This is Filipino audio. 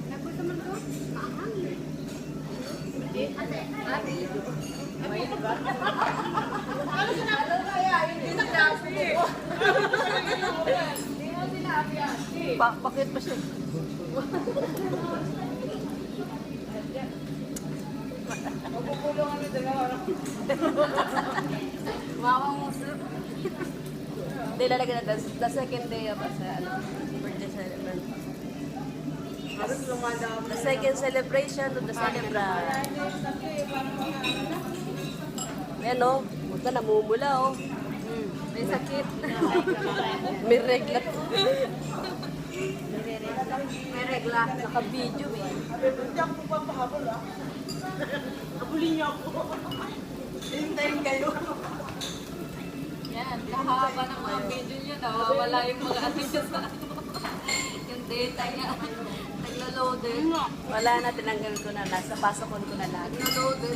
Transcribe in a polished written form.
Nagpunta man ko? Maahangin. Ate, ate. Ano sinabi kaya? Hindi sinabi. Hindi mo sinabi ate. Bakit pa siya? Magpupulong kami dalawa. Mama mo. Hindi, lalagyan na the second day of birthday celebration. The second celebration of the celebrant. Ayan o, huwag ka namumula o. May sakit. May regla. May regla. Naka-video eh. Hindi ako papahabol ah. Habulin niyo ako. Hintayin kayo. Yan, kahaba ng mga video niya, nawawala yung mga ano niya sa yung data niya. Naglo-loaded. Wala na, tinanggal ko na. Nasa pasokon ko na lahat. Naglo-loaded.